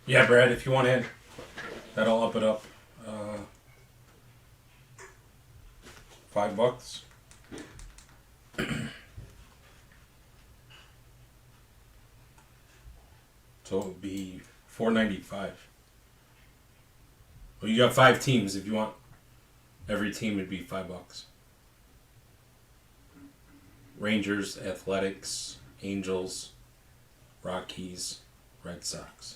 Yeah, Brad, if you want in, that'll up it up. $5. So it would be $4.95. Well, you got 5 teams. If you want every team, it'd be $5. Rangers, Athletics, Angels, Rockies, Red Sox.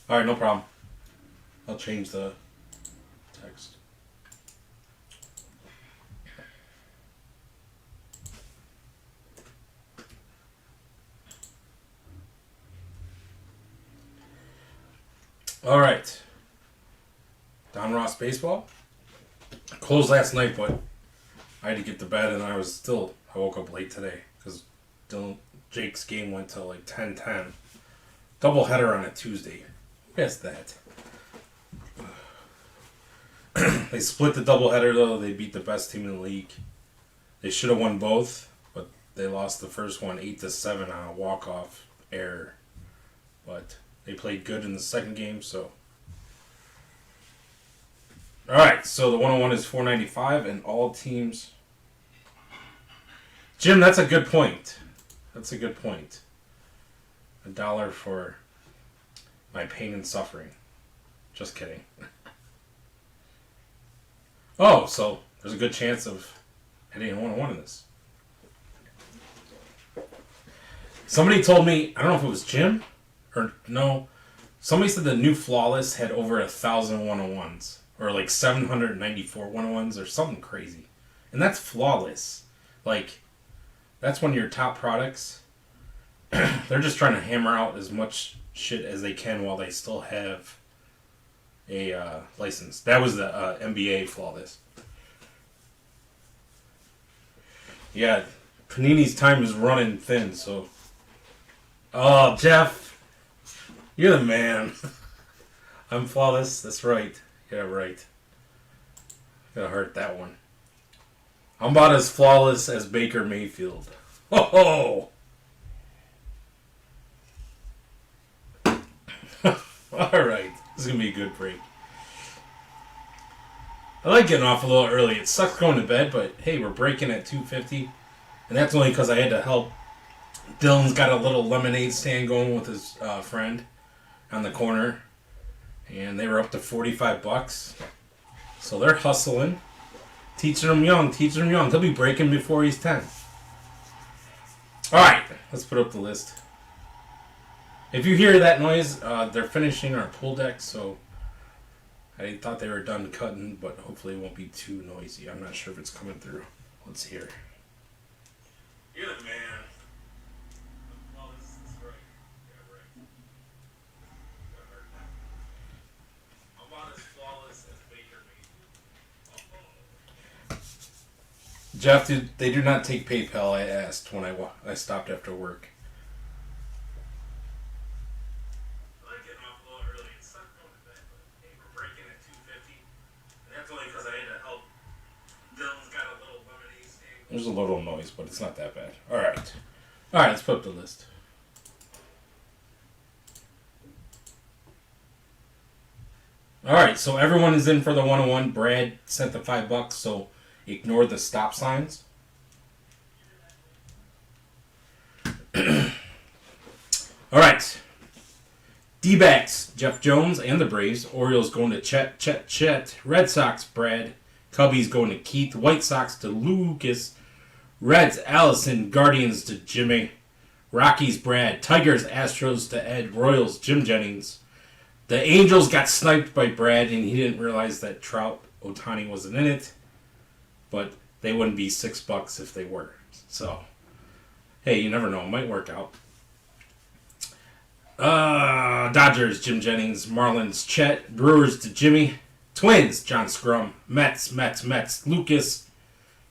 All right, no problem. I'll change the text. All right. Donruss baseball. Closed last night, but I had to get to bed, and I woke up late today because Jake's game went till like 10:10. Doubleheader on a Tuesday. Guess that. They split the doubleheader though. They beat the best team in the league. They should have won both, but they lost the first one 8-7 on a walk-off error. But they played good in the second game, so. All right, so the 101 is $4.95, and all teams. Jim, that's a good point. $1 for my pain and suffering. Just kidding. Oh, so there's a good chance of hitting a 101 in this. Somebody told me, I don't know if it was Jim or no, somebody said the new Flawless had over 1,000 101s or like 794 101s or something crazy. And that's Flawless. Like, that's one of your top products. They're just trying to hammer out as much shit as they can while they still have a license. That was the NBA Flawless. Yeah, Panini's time is running thin, so. Oh, Jeff, you're the man. I'm Flawless. That's right. Yeah, right. Gotta hurt that one. I'm about as flawless as Baker Mayfield. Oh. Alright, this is going to be a good break. I like getting off a little early. It sucks going to bed, but hey, we're breaking at 2:50. And that's only because I had to help. Dylan's got a little lemonade stand going with his friend on the corner. And they were up to $45. So they're hustling. Teaching him young. He'll be breaking before he's 10. Alright, let's put up the list. If you hear that noise, they're finishing our pool deck, so I thought they were done cutting, but hopefully it won't be too noisy. I'm not sure if it's coming through. Let's hear. You're the man. Well, this is right. Yeah, right. I'm about as flawless as Baker Mayfield. Jeff, they do not take PayPal, I asked when I stopped after work. There's a little noise, but it's not that bad. Alright, let's put up the list. Alright, so everyone is in for the 101. Brad sent the $5, so ignore the stop signs. Alright. D-backs, Jeff Jones and the Braves. Orioles going to Chet. Red Sox, Brad. Cubbies going to Keith. White Sox to Lucas. Reds, Allison. Guardians to Jimmy. Rockies, Brad. Tigers, Astros to Ed. Royals, Jim Jennings. The Angels got sniped by Brad, and he didn't realize that Trout Ohtani wasn't in it. But they wouldn't be $6 if they were. So, hey, you never know. It might work out. Dodgers, Jim Jennings. Marlins, Chet. Brewers to Jimmy. Twins, John Scrum. Mets. Lucas.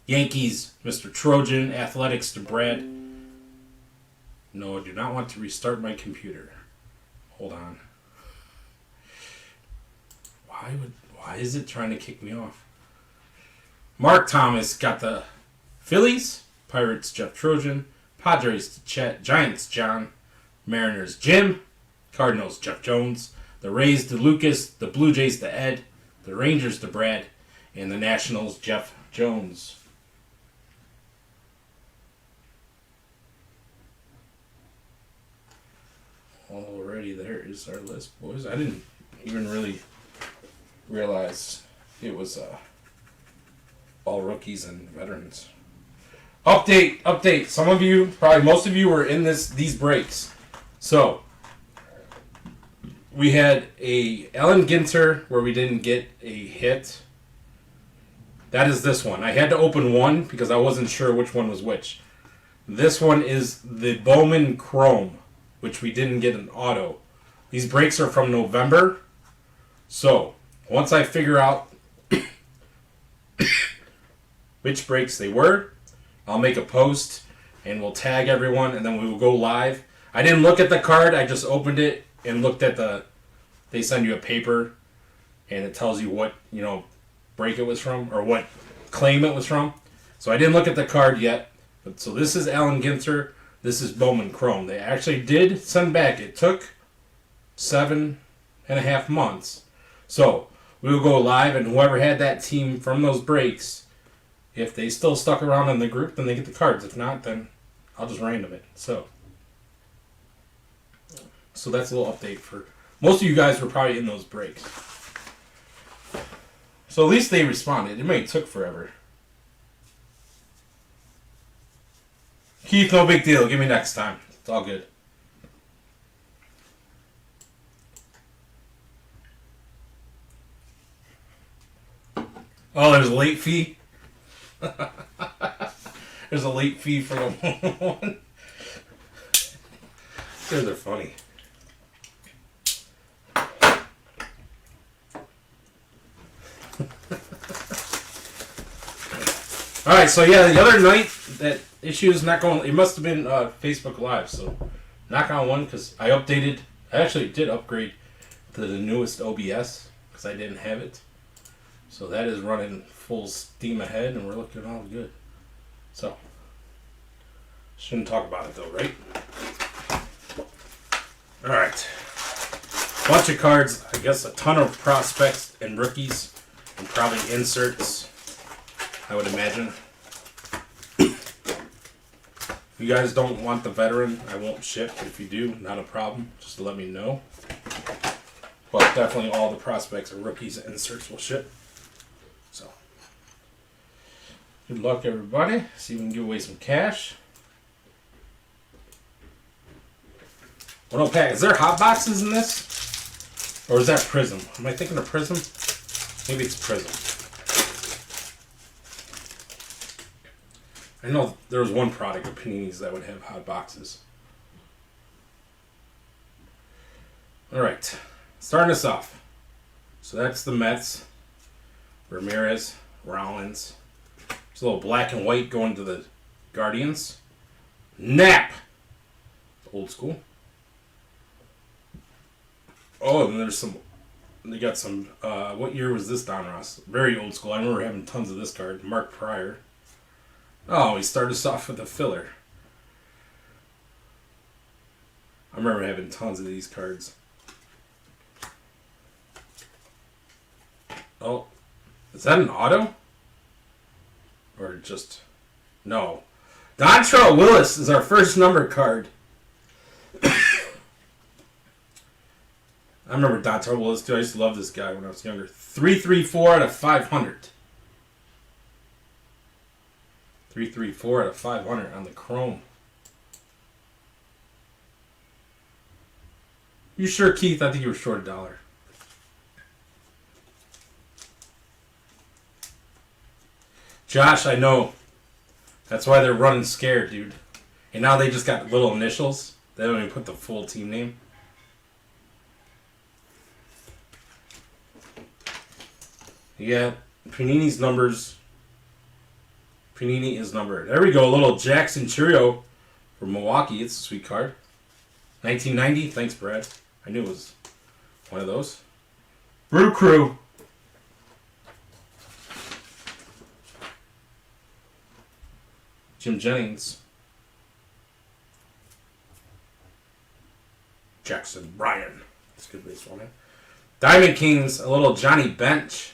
Yankees, Mr. Trojan. Athletics to Brad. No, I do not want to restart my computer. Hold on. Why is it trying to kick me off? Mark Thomas got the Phillies. Pirates, Jeff Trojan. Padres to Chet. Giants, John. Mariners, Jim. Cardinals, Jeff Jones. The Rays to Lucas. The Blue Jays to Ed. The Rangers to Brad. And the Nationals, Jeff Jones. Alrighty, there is our list, boys. I didn't even really realize it was all rookies and veterans. Update. Some of you, probably most of you, were in these breaks. So we had a Allen Ginter where we didn't get a hit. That is this one. I had to open one because I wasn't sure which one was which. This one is the Bowman Chrome, which we didn't get an auto. These breaks are from November. So once I figure out which breaks they were, I'll make a post and we'll tag everyone and then we will go live. I didn't look at the card. I just opened it and looked at they send you a paper and it tells you what, break it was from or what claim it was from. So I didn't look at the card yet. But so this is Allen Ginter. This is Bowman Chrome. They actually did send back. It took 7.5 months. So we will go live and whoever had that team from those breaks, if they still stuck around in the group, then they get the cards. If not, then I'll just random it. So that's a little update for most of you guys were probably in those breaks. So at least they responded. It may have took forever. Keith, no big deal. Give me next time. It's all good. Oh, there's a late fee? There's a late fee for the one. These are funny. Alright, so yeah, the other night, that issue is not going... It must have been Facebook Live, so knock on one, because I updated... I actually did upgrade to the newest OBS, because I didn't have it. So that is running full steam ahead, and we're looking all good. So, shouldn't talk about it though, right? Alright. Bunch of cards, I guess a ton of prospects and rookies, and probably inserts, I would imagine. If you guys don't want the veteran, I won't ship. If you do, not a problem. Just let me know. But definitely all the prospects and rookies and inserts will ship. So, good luck, everybody. See if we can give away some cash. Well, no, Pat, is there hot boxes in this? Or is that Prism? Am I thinking of Prism? Maybe it's Prism. I know there was one product of Panini's that would have hot boxes. Alright, starting us off. So that's the Mets. Ramirez, Rollins. There's a little black and white going to the Guardians. Knapp! Old school. Oh, and there's some... They got some... what year was this, Donruss? Very old school. I remember having tons of this card. Mark Pryor. Oh, he started us off with a filler. I remember having tons of these cards. Oh, is that an auto? Or just... No. Dontrell Willis is our first number card. I remember Dontrell Willis too. I used to love this guy when I was younger. 334 out of 500. 334 out of 500 on the Chrome. You sure, Keith? I think you were short $1. Josh, I know. That's why they're running scared, dude. And now they just got little initials. They don't even put the full team name. Yeah, Panini's numbers. Panini is numbered. There we go. A little Jackson Cheerio from Milwaukee. It's a sweet card. 1990. Thanks, Brad. I knew it was one of those. Brew Crew. Jim Jennings. Jackson Bryan. That's a good baseball man. Diamond Kings. A little Johnny Bench.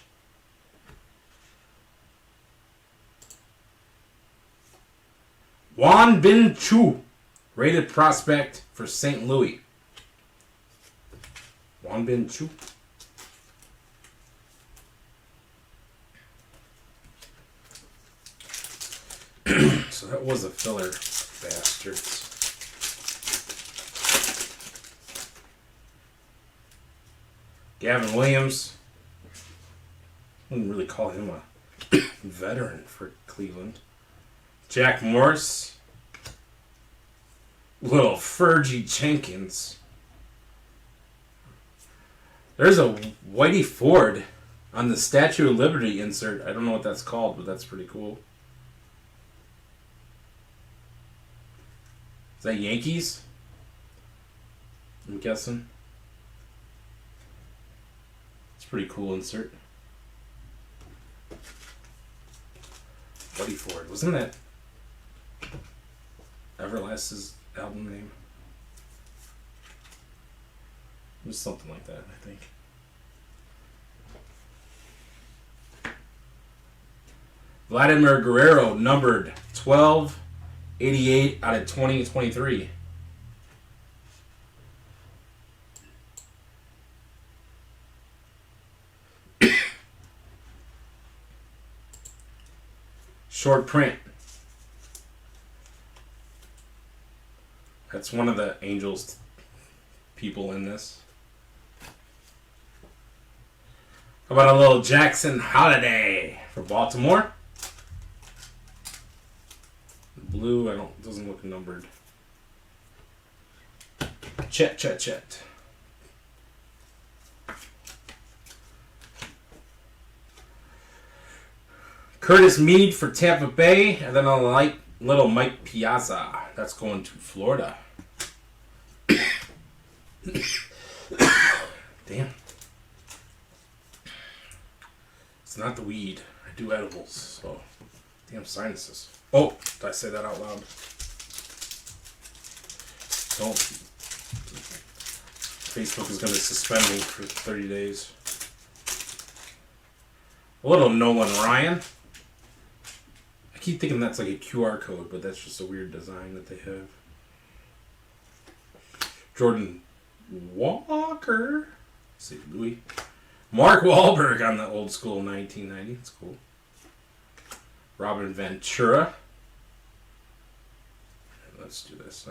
Juan Bin Chu, rated prospect for St. Louis. Juan Bin Chu. So that was a filler, bastards. Gavin Williams. I wouldn't really call him a veteran for Cleveland. Jack Morris. Little Fergie Jenkins. There's a Whitey Ford on the Statue of Liberty insert. I don't know what that's called, but that's pretty cool. Is that Yankees? I'm guessing. It's a pretty cool insert. Whitey Ford. Wasn't that Everlast's album name? It was something like that, I think. Vladimir Guerrero, numbered 12/88 out of 2023. Short print. That's one of the Angels people in this. How about a little Jackson Holiday for Baltimore? Blue, doesn't look numbered. Chet. Curtis Mead for Tampa Bay, and then a little Mike Piazza. That's going to Florida. Damn. It's not the weed. I do edibles, so damn sinuses. Oh, did I say that out loud? Don't. Facebook is going to suspend me for 30 days. A little Nolan Ryan. I keep thinking that's like a QR code, but that's just a weird design that they have. Jordan Walker. Let's see, Louis. Mark Wahlberg on the old school 1990. That's cool. Robin Ventura. Let's do this.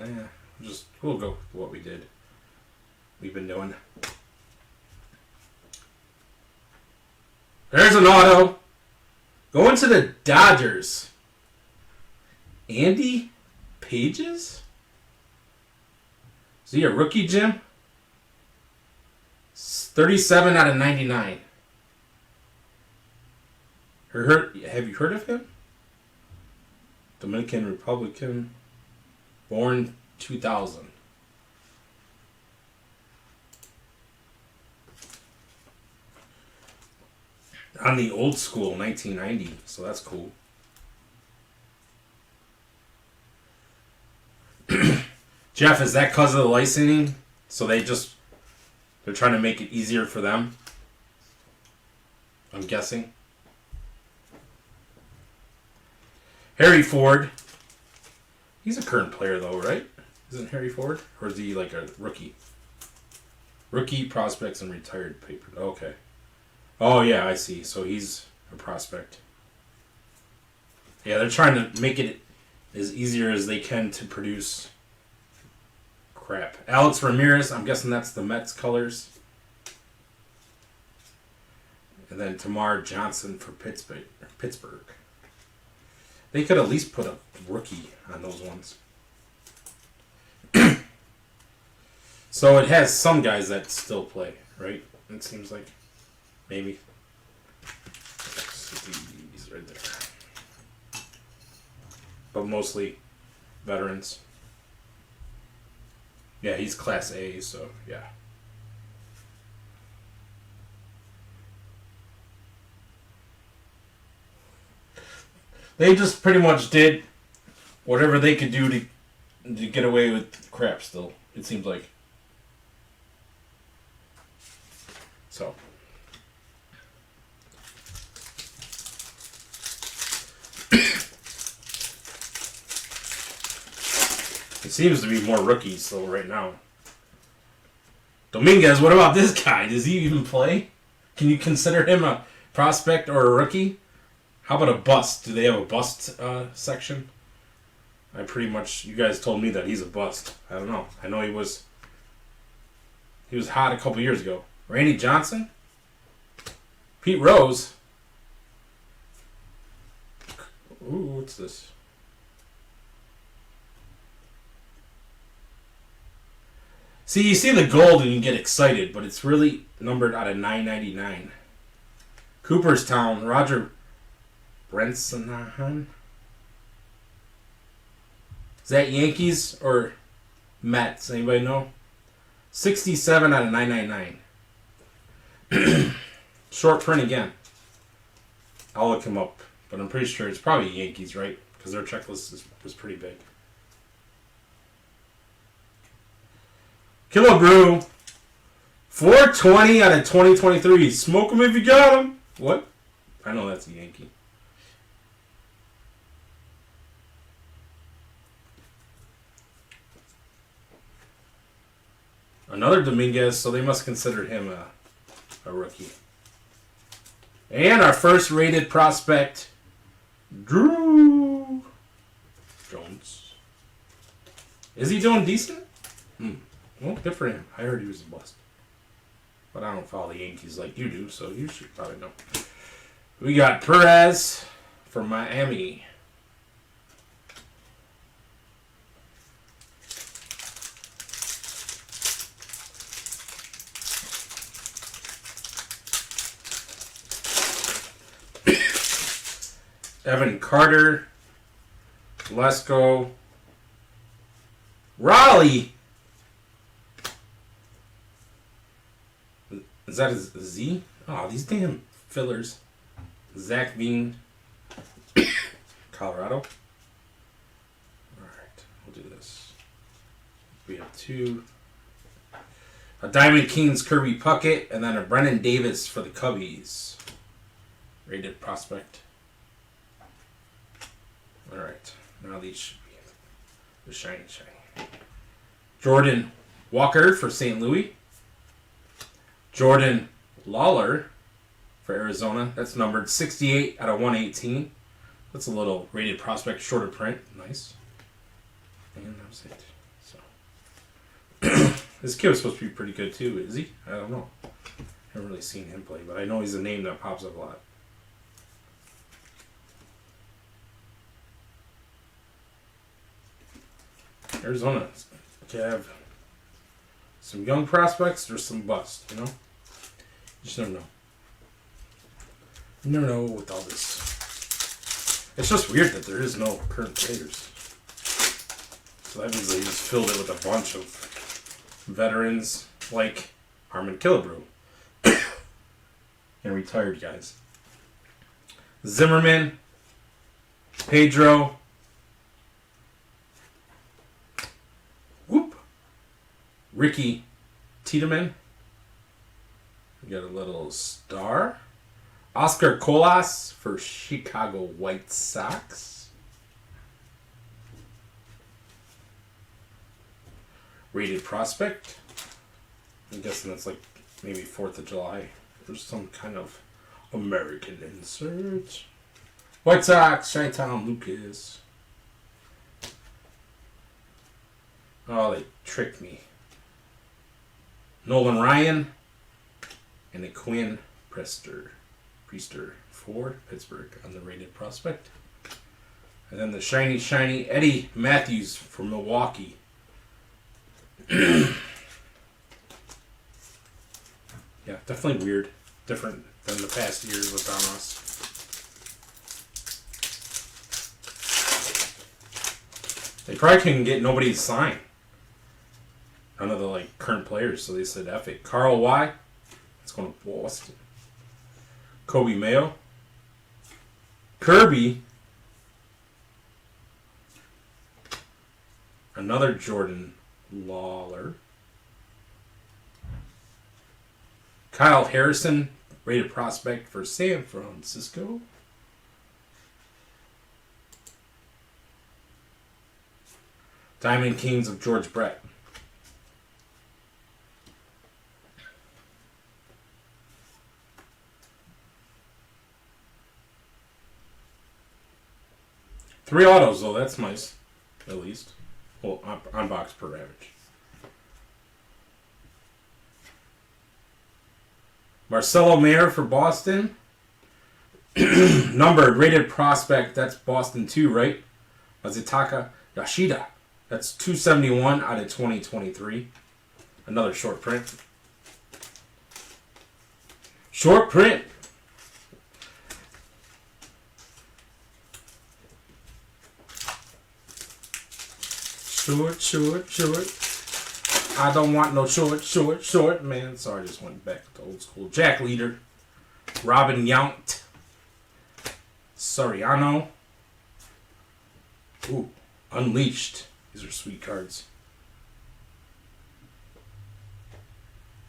We'll go with what we've been doing. There's an auto. Going to the Dodgers. Andy Pages? Is he a rookie, Jim? 37 out of 99. Have you heard of him? Dominican Republican. Born 2000. On the old school, 1990. So that's cool. Jeff, is that because of the licensing? So they're trying to make it easier for them? I'm guessing. Harry Ford. He's a current player though, right? Isn't Harry Ford? Or is he like a rookie? Rookie, prospects, and retired paper. Okay. Oh yeah, I see. So he's a prospect. Yeah, they're trying to make it as easier as they can to produce crap. Alex Ramirez, I'm guessing that's the Mets colors. And then Tamar Johnson for Pittsburgh. They could at least put a rookie on those ones. So it has some guys that still play, right? It seems like. Maybe. right there. But mostly veterans. Yeah, he's Class A, so yeah. They just pretty much did whatever they could do to get away with crap still, it seems like. So. It seems to be more rookies still right now. Dominguez, what about this guy? Does he even play? Can you consider him a prospect or a rookie? How about a bust? Do they have a bust section? I pretty much, you guys told me that he's a bust. I don't know. I know he was hot a couple years ago. Randy Johnson? Pete Rose? Ooh, what's this? See, you see the gold and you get excited, but it's really numbered out of 999. Cooperstown, Roger Brenson. Is that Yankees or Mets? Anybody know? 67 out of 999. Short print again. I'll look him up, but I'm pretty sure it's probably Yankees, right? Because their checklist was pretty big. Killebrew, 420 out of 2023. Smoke him if you got him. What? I know that's a Yankee. Another Dominguez, so they must consider him a rookie. And our first rated prospect, Drew Jones. Is he doing decent? Well, good for him. I heard he was a bust. But I don't follow the Yankees like you do, so you should probably know. We got Perez from Miami. Evan Carter. Lesko. Raleigh. Is that a Z? Oh, these damn fillers. Zach Bean. Colorado. Alright, we'll do this. We have two. A Diamond Kings Kirby Puckett, and then a Brennan Davis for the Cubbies. Rated prospect. Alright, now these should be the shiny. Jordan Walker for St. Louis. Jordan Lawler for Arizona. That's numbered 68 out of 118. That's a little rated prospect, shorter print. Nice. And that was it. So this kid was supposed to be pretty good too, is he? I don't know. I haven't really seen him play, but I know he's a name that pops up a lot. Arizona could have some young prospects or some bust, you know? You just never know. You never know with all this. It's just weird that there is no current players. So that means they just filled it with a bunch of veterans like Harmon Killebrew. And retired guys. Zimmerman. Pedro. Ricky Tiedemann. We got a little star. Oscar Colas for Chicago White Sox. Rated prospect. I'm guessing that's like maybe 4th of July. There's some kind of American insert. White Sox, Chi-Town Lucas. Oh, they tricked me. Nolan Ryan and a Quinn Priester for Pittsburgh on the rated prospect. And then the shiny Eddie Matthews for Milwaukee. Yeah, definitely weird. Different than the past years with Donruss. They probably couldn't get nobody to sign. None of the like current players, so they said F it. Carl Y. It's going to Boston. Kobe Mayo. Kirby. Another Jordan Lawler. Kyle Harrison, rated prospect for San Francisco. Diamond Kings of George Brett. Three autos, though. That's nice. At least. Well, on box per average. Marcelo Mayer for Boston. Numbered, rated prospect. That's Boston 2, right? Mazutaka Yoshida. That's 271 out of 2023. Another short print. Short print. Short. I don't want no short. Man, sorry, I just went back to old school. Jack Leader. Robin Yount. Soriano. Ooh, Unleashed. These are sweet cards.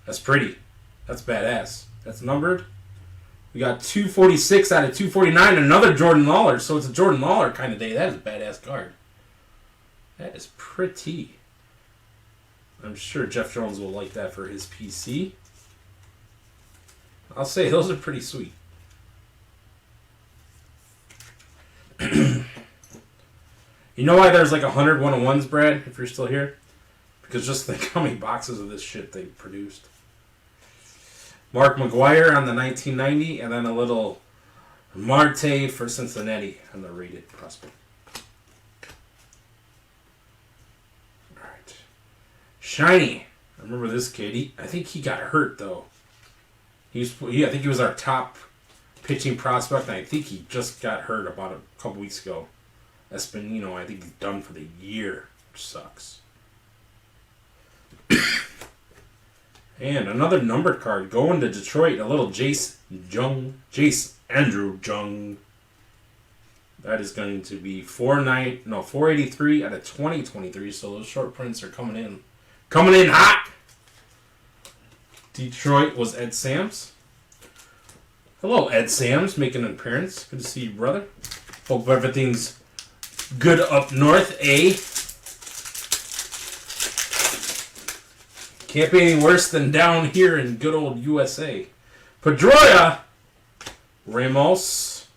That's pretty. That's badass. That's numbered. We got 246 out of 249. Another Jordan Lawler. So it's a Jordan Lawler kind of day. That is a badass card. That is pretty. I'm sure Jeff Jones will like that for his PC. I'll say those are pretty sweet. You know why there's like 100 101s, Brad, if you're still here? Because just think how many boxes of this shit they produced. Mark McGuire on the 1990, and then a little Marte for Cincinnati on the rated prospect. Alright. Shiny. I remember this kid. I think he got hurt, though. I think he was our top pitching prospect, and I think he just got hurt about a couple weeks ago. Espinino, I think he's done for the year, which sucks. And another numbered card going to Detroit. A little Jace Andrew Jung. That is going to be 483 out of 2023. So those short prints are coming in hot. Detroit was Ed Sams. Hello, Ed Sams, making an appearance. Good to see you, brother. Hope everything's good up north, eh? Can't be any worse than down here in good old USA. Pedroia, Ramos,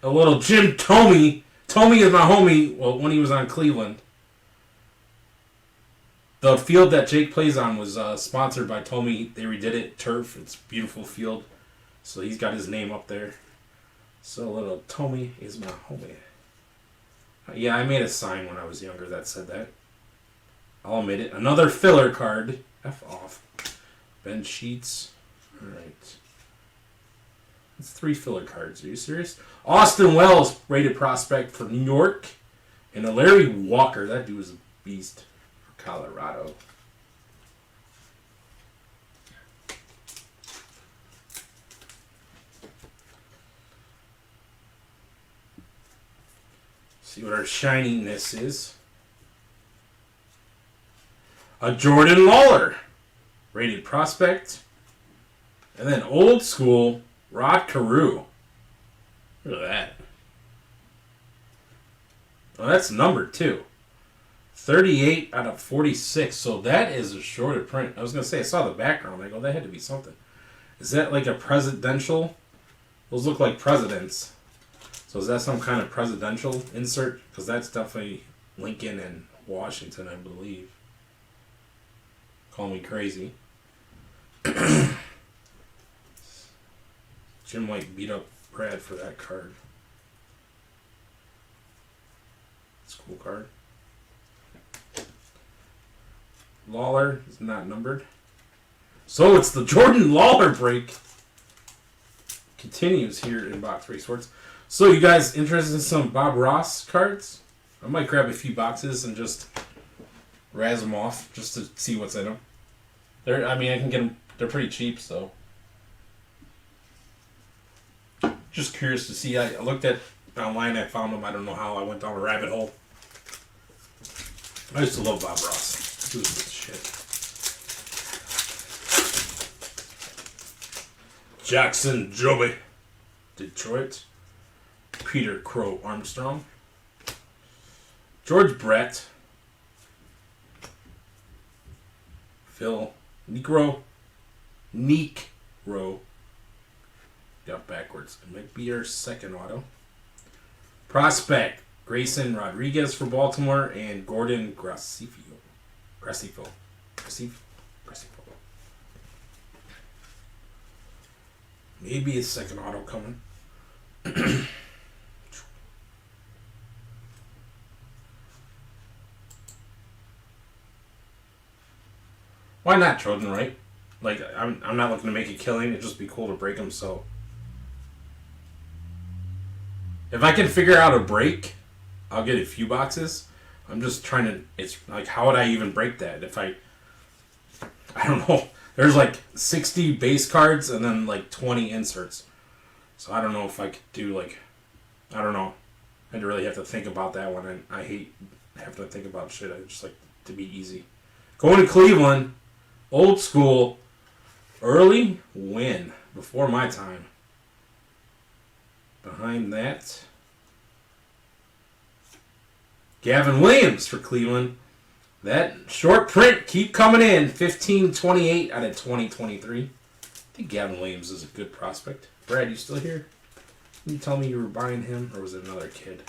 a little Jim Thome. Thome is my homie. Well, when he was on Cleveland, the field that Jake plays on was sponsored by Thome. They redid it, turf. It's a beautiful field, so he's got his name up there. So a little Thome is my homie. Yeah, I made a sign when I was younger that said that. I'll admit it. Another filler card. F off. Ben Sheets. Alright. That's 3 filler cards. Are you serious? Austin Wells, rated prospect for New York. And a Larry Walker. That dude was a beast for Colorado. See what our shininess is. A Jordan Lawler, rated prospect. And then old school, Rod Carew. Look at that. Oh, that's numbered too. 38 out of 46. So that is a shorter print. I was going to say, I saw the background. I go, that had to be something. Is that like a presidential? Those look like presidents. So is that some kind of presidential insert? Because that's definitely Lincoln and Washington, I believe. Call me crazy. Jim might beat up Brad for that card. It's a cool card. Lawler is not numbered. So it's the Jordan Lawler break. continues here in Box 3 Sports. So, you guys interested in some Bob Ross cards? I might grab a few boxes and just razz them off just to see what's in them. I can get them. They're pretty cheap, so. Just curious to see. I looked at online. I found them. I don't know how. I went down a rabbit hole. I used to love Bob Ross. He was good shit. Jackson Joby, Detroit. Peter Crow Armstrong. George Brett. Phil Necro. Got backwards. It might be our second auto. Prospect. Grayson Rodriguez for Baltimore and Gordon Gracefo. Maybe a second auto coming. Why not, Trojan, right? Like, I'm not looking to make a killing. It'd just be cool to break them, so. If I can figure out a break, I'll get a few boxes. I'm just trying to, it's like, how would I even break that? If I don't know. There's like 60 base cards and then like 20 inserts. So I don't know if I could do like, I don't know. I'd really have to think about that one. And I hate having to think about shit. I just like to be easy. Going to Cleveland. Old school. Early win. Before my time. Behind that, Gavin Williams for Cleveland. That short print keep coming in. 1528 out of 2023. I think Gavin Williams is a good prospect. Brad, you still here? Can you tell me you were buying him, or was it another kid?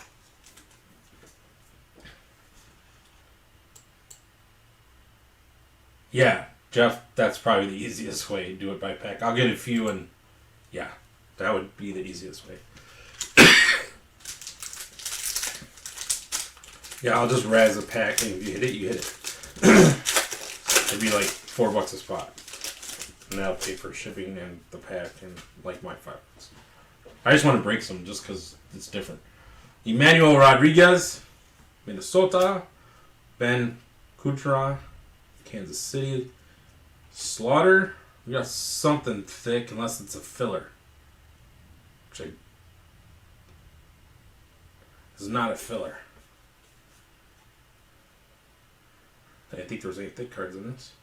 Yeah, Jeff, that's probably the easiest way to do it by pack. I'll get a few, and yeah, that would be the easiest way. Yeah, I'll just razz a pack, and if you hit it, you hit it. It'd be like $4 a spot. And that'll pay for shipping and the pack and like my $5. I just want to break some just because it's different. Emmanuel Rodriguez, Minnesota. Ben Kuchera, Kansas City. Slaughter, we got something thick unless it's a filler. Which is not a filler. I didn't think there was any thick cards in this.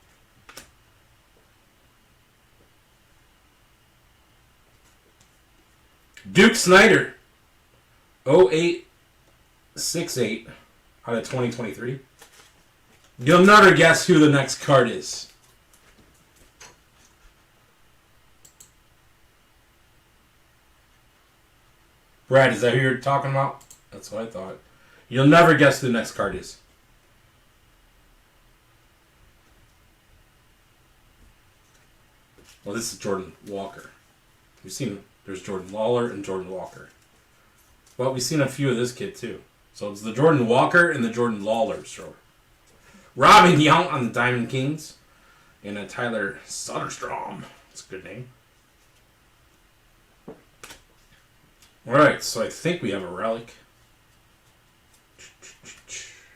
Duke Snyder, 0868 out of 2023. You'll never guess who the next card is. Brad, is that who you're talking about? That's what I thought. You'll never guess who the next card is. Well, this is Jordan Walker. We've seen there's Jordan Lawler and Jordan Walker. Well, we've seen a few of this kid too. So it's the Jordan Walker and the Jordan Lawler show. Robin Young on the Diamond Kings. And a Tyler Soderstrom. That's a good name. Alright, so I think we have a relic.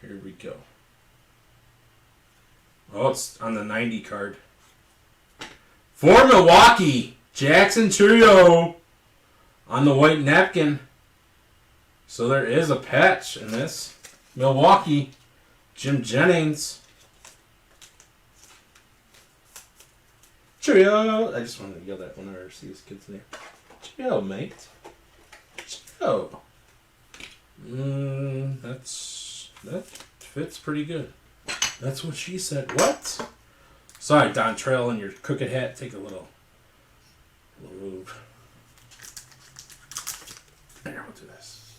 Here we go. Oh, it's on the 90 card. For Milwaukee, Jackson Trio on the white napkin. So there is a patch in this. Milwaukee, Jim Jennings. Cheerio. I just wanted to yell that whenever I see these kids there. Cheerio, mate. Cheerio. That fits pretty good. That's what she said. What? Sorry, Don Trail and your crooked hat. Take a little move. There, we'll do this.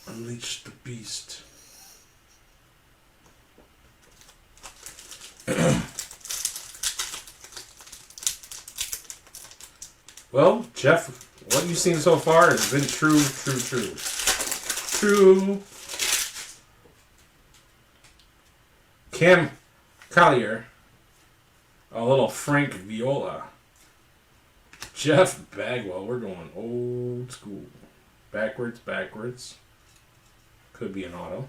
Unleash the beast. Well, Jeff, what you've seen so far has been true. Cam Collier. A little Frank Viola. Jeff Bagwell. We're going old school. Backwards. Could be an auto.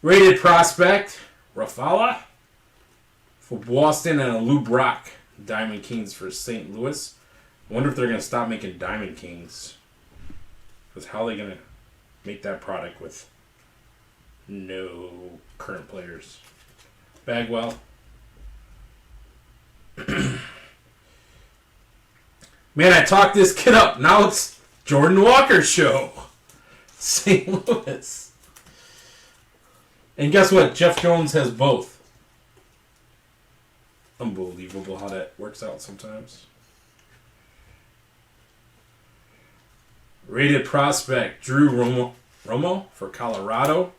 Rated prospect. Rafala for Boston and a Lou Brock. Diamond Kings for St. Louis. Wonder if they're going to stop making Diamond Kings. Because how are they going to make that product with no current players? Bagwell. Man, I talked this kid up. Now it's Jordan Walker's show. St. Louis. And guess what? Jeff Jones has both. Unbelievable how that works out sometimes. Rated prospect Drew Romo for Colorado.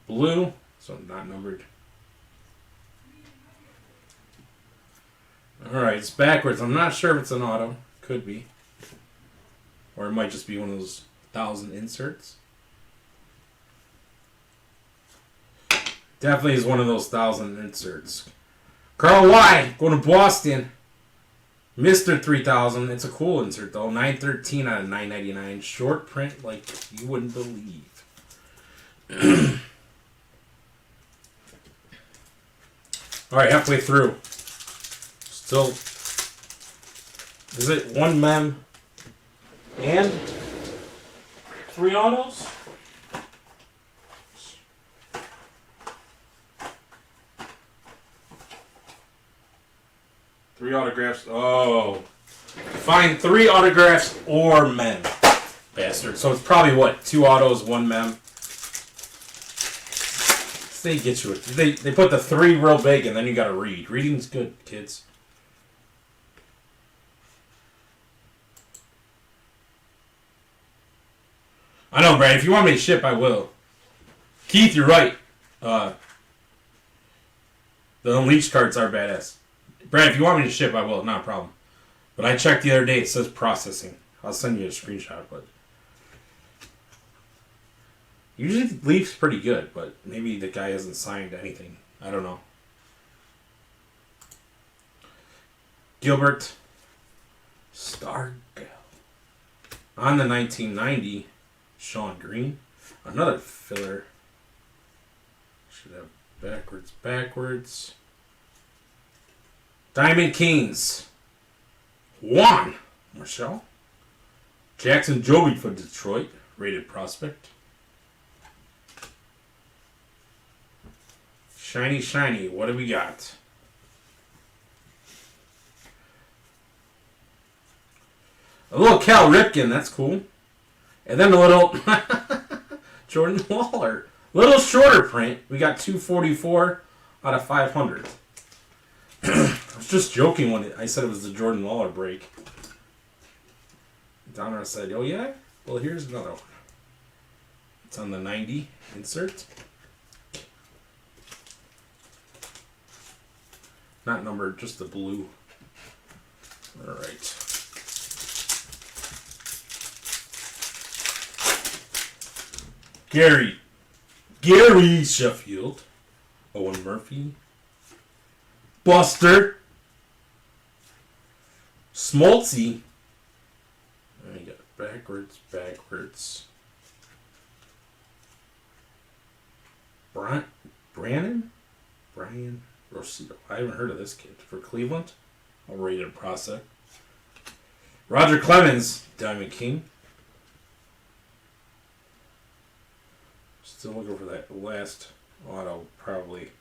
Blue, so not numbered. Alright, it's backwards. I'm not sure if it's an auto. Could be. Or it might just be one of those 1,000 inserts. Definitely is one of those 1,000 inserts. Carl Y. going to Boston. Mr. 3000. It's a cool insert though. 913 out of 999. Short print like you wouldn't believe. Alright, halfway through. Still. Is it one mem and 3 autos? Three autographs. Oh. Find 3 autographs or mem. Bastard. So it's probably what? 2 autos, 1 mem. They get you it. They put the 3 real big and then you gotta read. Reading's good, kids. I know, Brad. If you want me to ship, I will. Keith, you're right. The Unleashed cards are badass. Brad, if you want me to ship, I will. Not a problem. But I checked the other day. It says processing. I'll send you a screenshot. But usually the Leaf's pretty good. But maybe the guy hasn't signed anything. I don't know. Gilbert Stargell. On the 1990, Sean Green. Another filler. Should have backwards. Diamond Kings. Juan Marshall. Jackson Joby for Detroit. Rated prospect. Shiny. What do we got? A little Cal Ripken. That's cool. And then a little Jordan Waller. Little shorter print. We got 244 out of 500. I was just joking when I said it was the Jordan Waller break. Donruss said, oh yeah? Well, here's another one. It's on the 90 insert. Not numbered, just the blue. Alright. Gary Sheffield. Owen Murphy. Buster. Smoltzy. And you got backwards. Brian Rossito. I haven't heard of this kid. For Cleveland. I'll rate it a prospect. Roger Clemens. Diamond King. Still looking for that last auto, probably.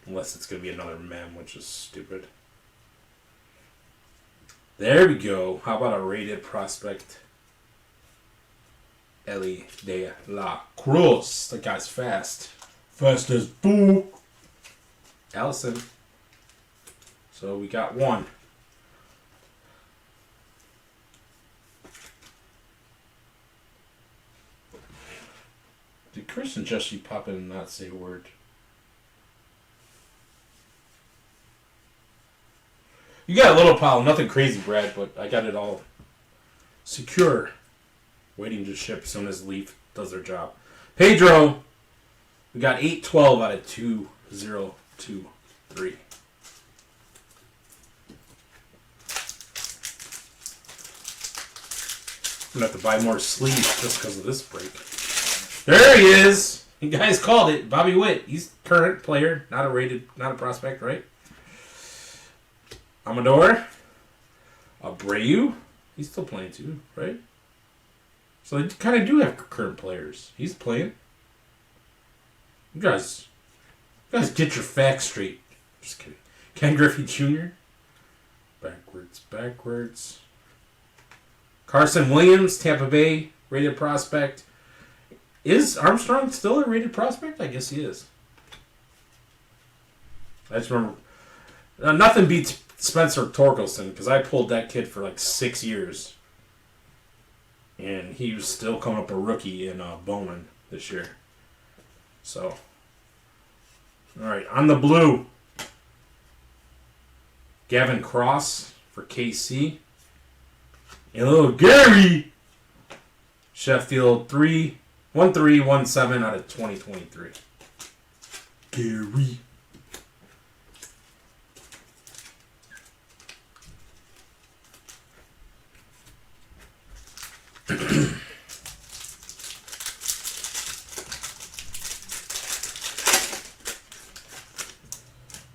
Unless it's going to be another mem, which is stupid. There we go. How about a rated prospect? Ellie de la Cruz. That guy's fast. Fast as fool. Allison. So we got 1. Did Chris and Jesse pop in and not say a word? You got a little pile, nothing crazy, Brad, but I got it all secure. Waiting to ship as soon as Leaf does their job. Pedro, we got 812 out of 2023. I'm going to have to buy more sleeves just because of this break. There he is! You guys called it. Bobby Witt. He's current player. Not a prospect, right? Amador. Abreu. He's still playing too, right? So they kind of do have current players. He's playing. You guys get your facts straight. Just kidding. Ken Griffey Jr. Backwards. Carson Williams, Tampa Bay, rated prospect. Is Armstrong still a rated prospect? I guess he is. I just remember. Nothing beats Spencer Torkelson because I pulled that kid for like 6 years. And he was still coming up a rookie in Bowman this year. So. Alright, on the blue. Gavin Cross for KC. And little Gary. Sheffield 1317 out of 2023. Gary.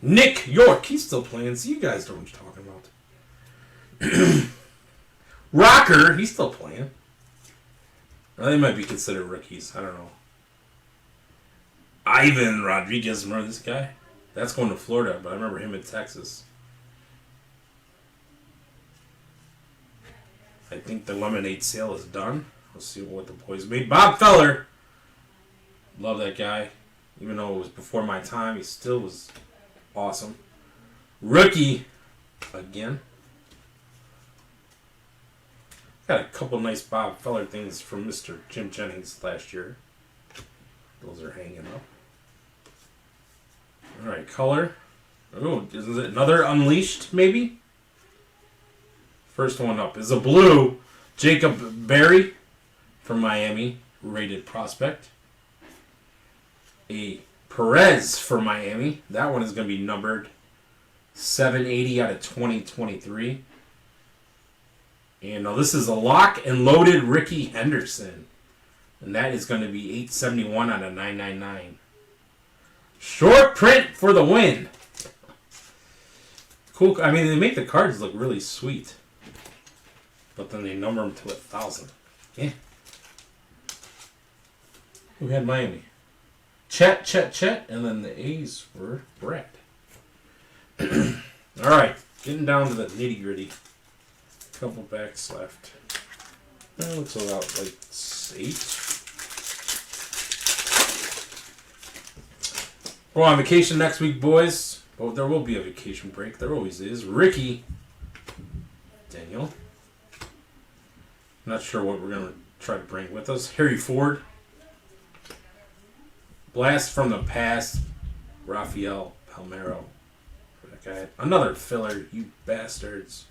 Nick York, he's still playing. See, you guys know what I'm talking about. Rocker, he's still playing. They might be considered rookies. I don't know. Ivan Rodriguez, remember this guy? That's going to Florida, but I remember him in Texas. I think the lemonade sale is done. Let's see what the boys made. Bob Feller. Love that guy. Even though it was before my time, he still was awesome. Rookie again. Got a couple nice Bob Feller things from Mr. Jim Jennings last year. Those are hanging up. Alright, color. Oh, is it another Unleashed, maybe? First one up is a blue Jacob Berry from Miami, rated prospect. A Perez for Miami. That one is going to be numbered 780 out of 2023. And now this is a lock and loaded Ricky Henderson. And that is going to be 871 out of 999. Short print for the win. Cool. I mean, they make the cards look really sweet. But then they number them to 1,000. Yeah. Who had Miami? Chet. And then the A's were Brad. Alright. Getting down to the nitty gritty. Couple backs left. That looks about like 8. We're on vacation next week, boys. But there will be a vacation break. There always is. Ricky. Daniel. Not sure what we're going to try to bring with us. Harry Ford. Blast from the past. Rafael Palmeiro. That guy. Another filler, you bastards.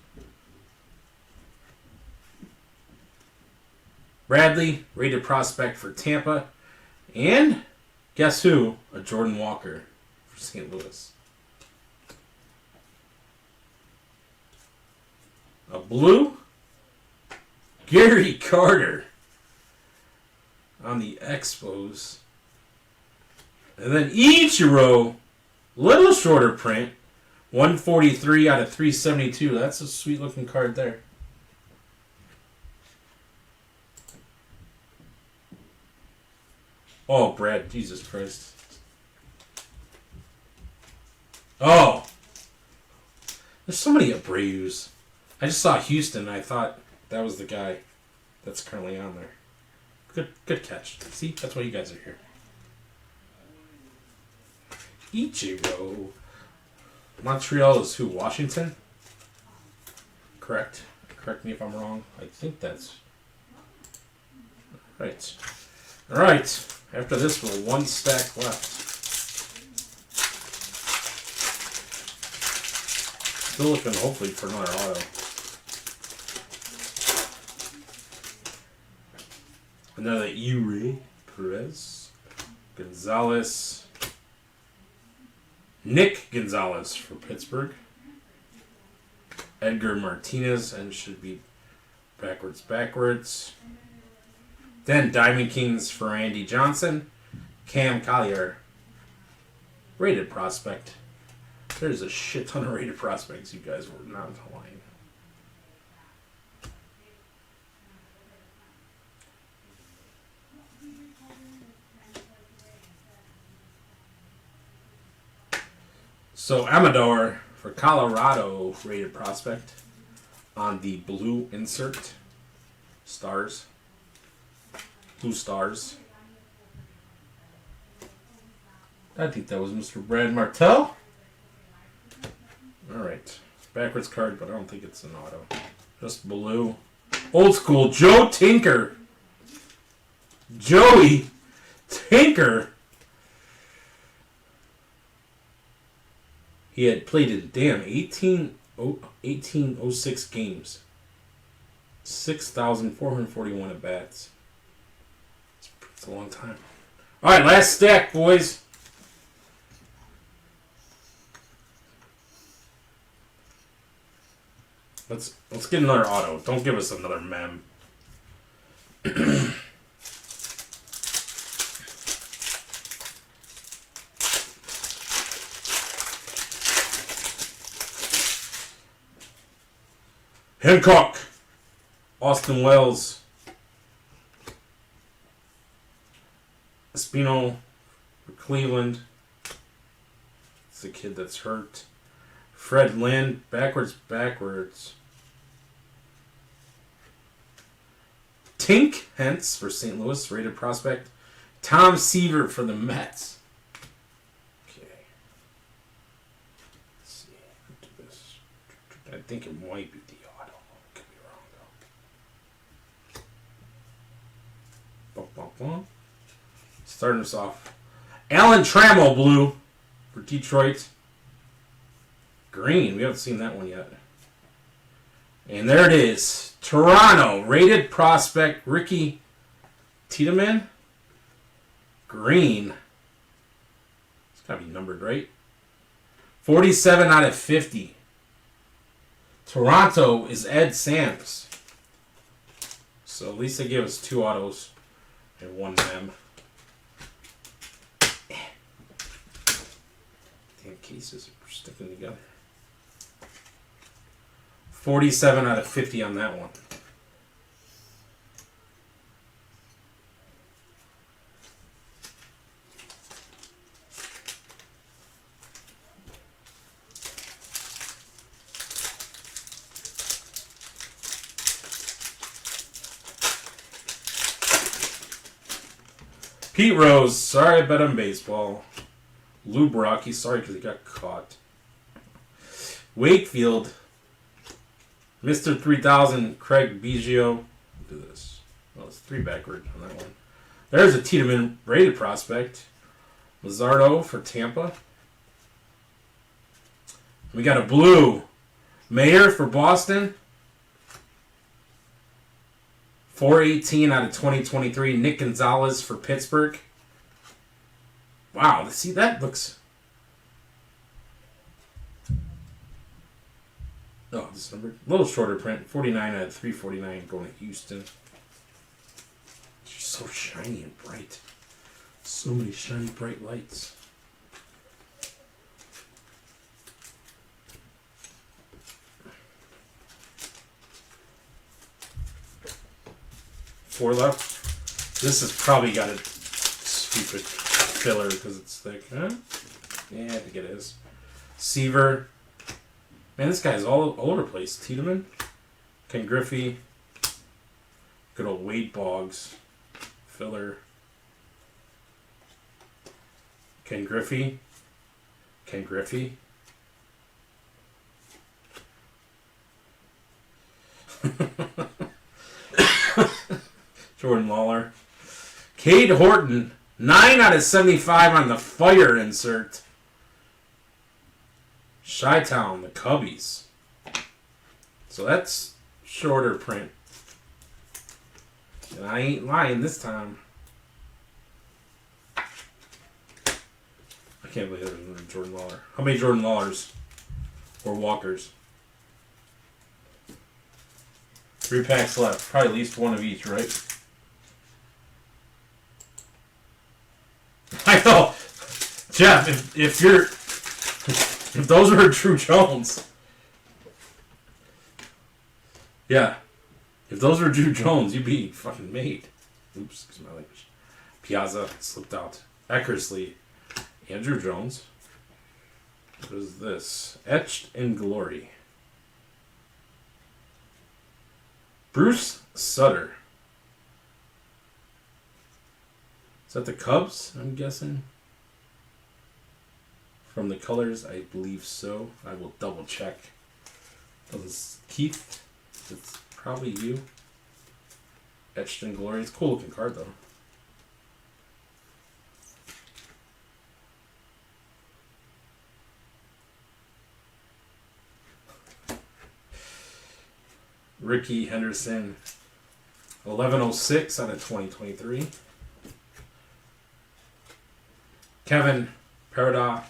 Bradley, rated prospect for Tampa. And, guess who? A Jordan Walker for St. Louis. A blue, Gary Carter on the Expos. And then Ichiro, little shorter print, 143 out of 372. That's a sweet looking card there. Oh, Brad, Jesus Christ. Oh. There's so many Abreu's. I just saw Houston and I thought that was the guy that's currently on there. Good catch. See, that's why you guys are here. Ichiro. Montreal is who? Washington? Correct. Correct me if I'm wrong. I think that's right. Alright. After this, we're one stack left. Still looking, hopefully, for another auto. Another Uri Perez. Gonzalez. Nick Gonzalez for Pittsburgh. Edgar Martinez, and should be Backwards. Then Diamond Kings for Andy Johnson. Cam Collier. Rated prospect. There's a shit ton of rated prospects. You guys were not lying. So Amador for Colorado, rated prospect on the blue insert. Stars. Blue Stars. I think that was Mr. Brad Martell. Alright. Backwards card, but I don't think it's an auto. Just blue. Old school. Joe Tinker. Joey Tinker. He had played a damn 1806 games. 6,441 at bats. It's a long time. Alright, last stack, boys. Let's get another auto. Don't give us another mem. Hancock. Austin Wells. Espino for Cleveland. It's the kid that's hurt. Fred Lynn. Backwards. Tink Hence for St. Louis. Rated prospect. Tom Seaver for the Mets. Okay. Let's see. Do this. I think it might be the auto. Could be wrong though. Starting us off. Alan Trammell blue for Detroit. Green. We haven't seen that one yet. And there it is. Toronto. Rated prospect Ricky Tiedemann. Green. It's got to be numbered, right? 47 out of 50. Toronto is Ed Sams. So at least they give us 2 autos and 1 mem. Damn cases are sticking together. 47 out of 50 on that one. Pete Rose, sorry I bet on baseball. Lou Brock, he's sorry because he got caught. Wakefield, Mr. 3000, Craig Biggio. Do this. Well, it's 3 backward on that one. There's a Tiedemann rated prospect. Mazzardo for Tampa. We got a blue. Mayer for Boston. 418 out of 2023. Nick Gonzalez for Pittsburgh. Wow, see that looks... Oh, this number. A little shorter print. 49 out of 349 going to Houston. It's so shiny and bright. So many shiny, bright lights. Four left. This has probably got a stupid filler because it's thick. Huh? Yeah, I think it is. Seaver. Man, this guy's all over the place. Tiedemann. Ken Griffey. Good old Wade Boggs. Filler. Ken Griffey. Ken Griffey. Jordan Lawler. Cade Horton. 9 out of 75 on the fire insert. Chi-Town, the Cubbies. So that's shorter print. And I ain't lying this time. I can't believe there's Jordan Lawler. How many Jordan Lawlers or Walkers? 3 packs left. Probably at least one of each, right? I know. Jeff, if those were Drew Jones. Yeah. If those were Drew Jones, you'd be fucking made. Oops, excuse my language. Piazza slipped out. Eckersley. Andrew Jones. What is this? Etched in Glory. Bruce Sutter. Is that the Cubs, I'm guessing? From the colors, I believe so. I will double check. This is Keith. It's probably you. Etched in Glory. It's a cool looking card, though. Ricky Henderson, 1106 out of 2023. Kevin Parada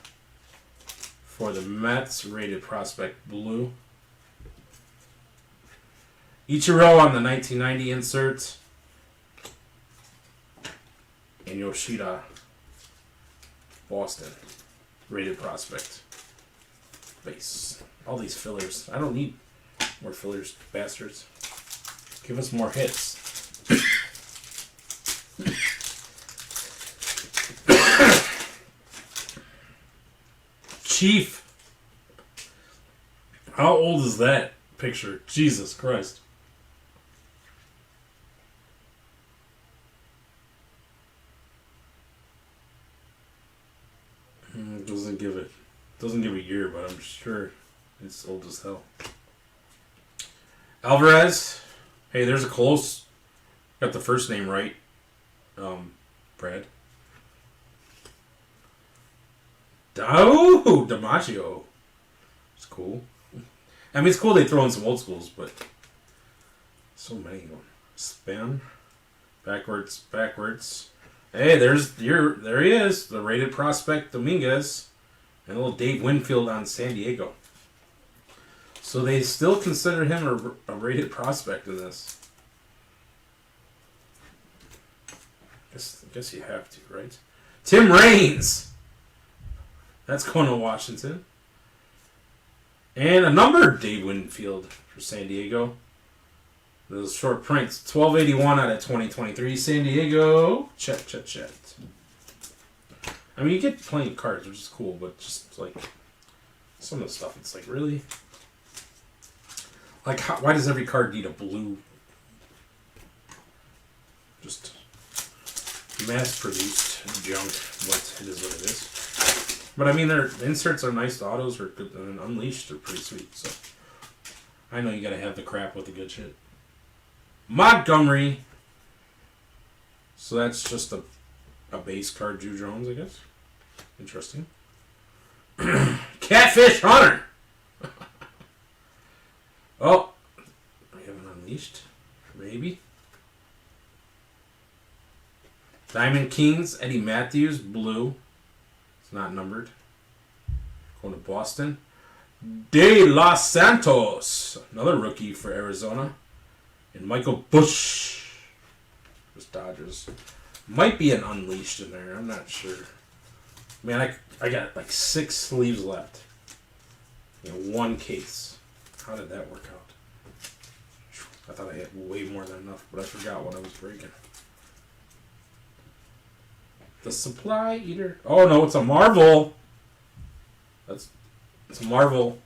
for the Mets, rated prospect blue. Ichiro on the 1990 insert. And Yoshida, Boston, rated prospect base. All these fillers. I don't need more fillers, bastards. Give us more hits. Chief. How old is that picture? Jesus Christ. Doesn't give a year, but I'm sure it's old as hell. Alvarez. Hey, there's a close. Got the first name right. Brad. Oh, DiMaggio. It's cool. I mean, it's cool they throw in some old schools, but so many of them. Spam. Backwards. Hey, there he is. The rated prospect Dominguez. And a little Dave Winfield on San Diego. So they still consider him a rated prospect in this. I guess you have to, right? Tim Raines. That's going to Washington. And a numbered Dave Winfield for San Diego. Those short prints. 1281 out of 2023. San Diego. Chet. I mean, you get plenty of cards, which is cool, but just like some of the stuff, it's like, really? Like, why does every card need a blue? Just mass-produced junk, but it is what it is. But I mean, their inserts are nice. The autos are good, and Unleashed are pretty sweet. So I know you gotta have the crap with the good shit. Montgomery. So that's just a base card, Drew Jones, I guess. Interesting. Catfish Hunter. Oh, we have an Unleashed, maybe. Diamond Kings, Eddie Matthews, blue. It's not numbered. Going to Boston. De Los Santos, another rookie for Arizona. And Michael Bush, just Dodgers. Might be an Unleashed in there. I'm not sure. Man, I got like 6 sleeves left. One case. How did that work out? I thought I had way more than enough, but I forgot what I was breaking. The Supply Eater. Oh no, it's a Marvel. It's a Marvel.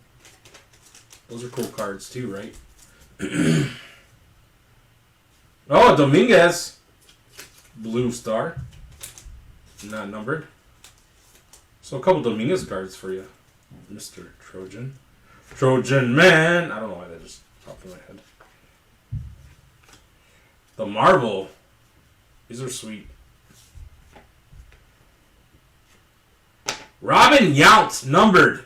Those are cool cards too, right? Oh, Dominguez. Blue Star. Not numbered. So a couple Dominguez cards for you, Mr. Trojan. Trojan Man. I don't know why that just popped in my head. The Marvel. These are sweet. Robin Yount, numbered.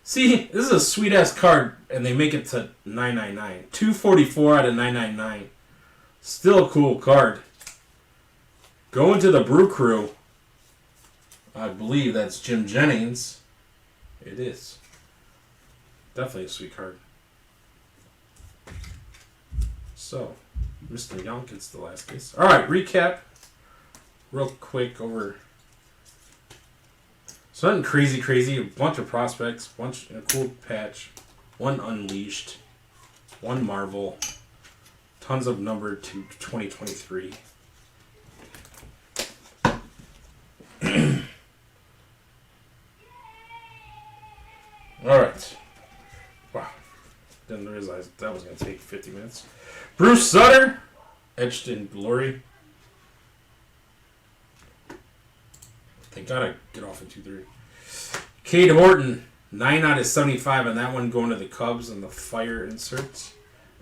See, this is a sweet-ass card, and they make it to 999. 244 out of 999. Still a cool card. Going to the Brew Crew. I believe that's Jim Jennings. It is. Definitely a sweet card. So, Mr. Young gets the last case. All right, recap. Real quick over. So nothing crazy. A bunch of prospects, a cool patch, one Unleashed, one Marvel, tons of number to 2023. All right. Wow. Didn't realize that was going to take 50 minutes. Bruce Sutter, etched in glory. Thank God I get off in 2-3. Cade Horton, 9 out of 75 on that one, going to the Cubs and the Fire inserts.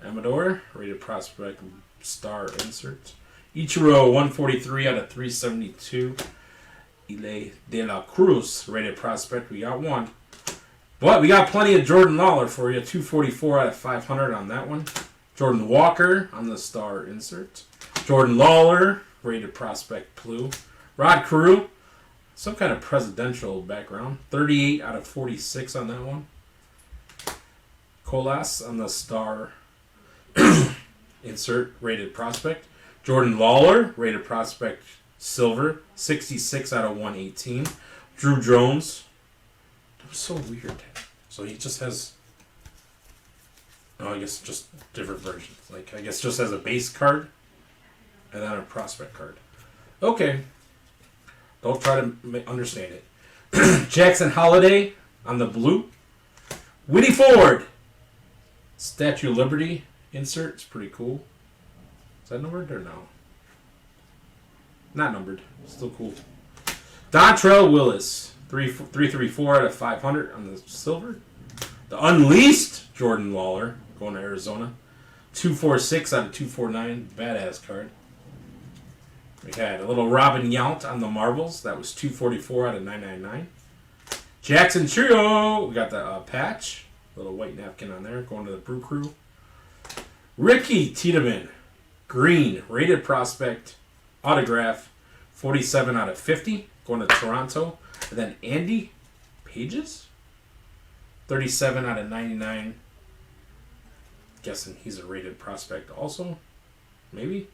Amador, rated prospect star insert. Ichiro, 143 out of 372. Ile de la Cruz, rated prospect. We got one. But we got plenty of Jordan Lawler for you. 244 out of 500 on that one. Jordan Walker on the star insert. Jordan Lawler, rated prospect blue. Rod Carew, some kind of presidential background. 38 out of 46 on that one. Colas on the star insert, rated prospect. Jordan Lawler, rated prospect silver. 66 out of 118. Drew Jones. That was so weird. So he just has... I guess just different versions. Like, I guess just has a base card and then a prospect card. Okay. Don't try to understand it. Jackson Holiday on the blue. Whitty Ford. Statue of Liberty insert. It's pretty cool. Is that numbered or no? Not numbered. Still cool. Dontrell Willis. 334 out of 500 on the silver. The Unleashed Jordan Lawler. Going to Arizona. 246 out of 249. Badass card. We had a little Robin Yount on the marbles. That was 244 out of 999. Jackson Trio. We got the patch. Little white napkin on there. Going to the Brew Crew. Ricky Tiedemann. Green. Rated prospect. Autograph. 47 out of 50. Going to Toronto. And then Andy Pages. 37 out of 99. Guessing he's a rated prospect also. Maybe.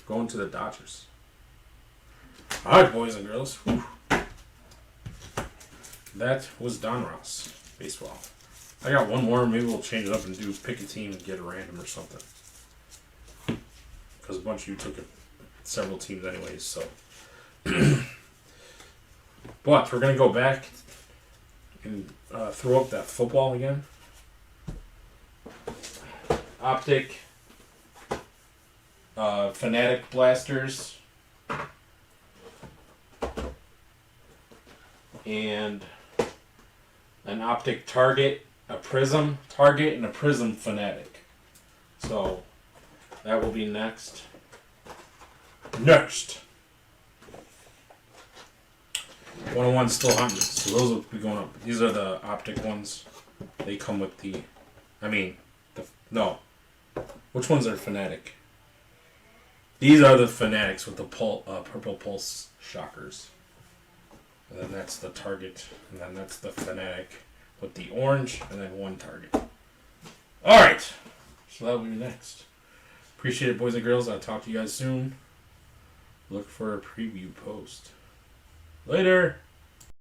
Going to the Dodgers. All right, boys and girls. Whew. That was Donruss baseball. I got one more. Maybe we'll change it up and do pick a team and get a random or something. Because a bunch of you took it, several teams anyways. So, but we're gonna go back and throw up that football again. Optic. Fanatic blasters. And an optic target, a prism target, and a prism fanatic. So that will be next. Next. 101 still hunting. So those will be going up. These are the optic ones. They come with the, no. Which ones are fanatic? These are the fanatics with the purple pulse shockers. And then that's the target. And then that's the fanatic with the orange. And then one target. Alright. So that will be next. Appreciate it, boys and girls. I'll talk to you guys soon. Look for a preview post. Later.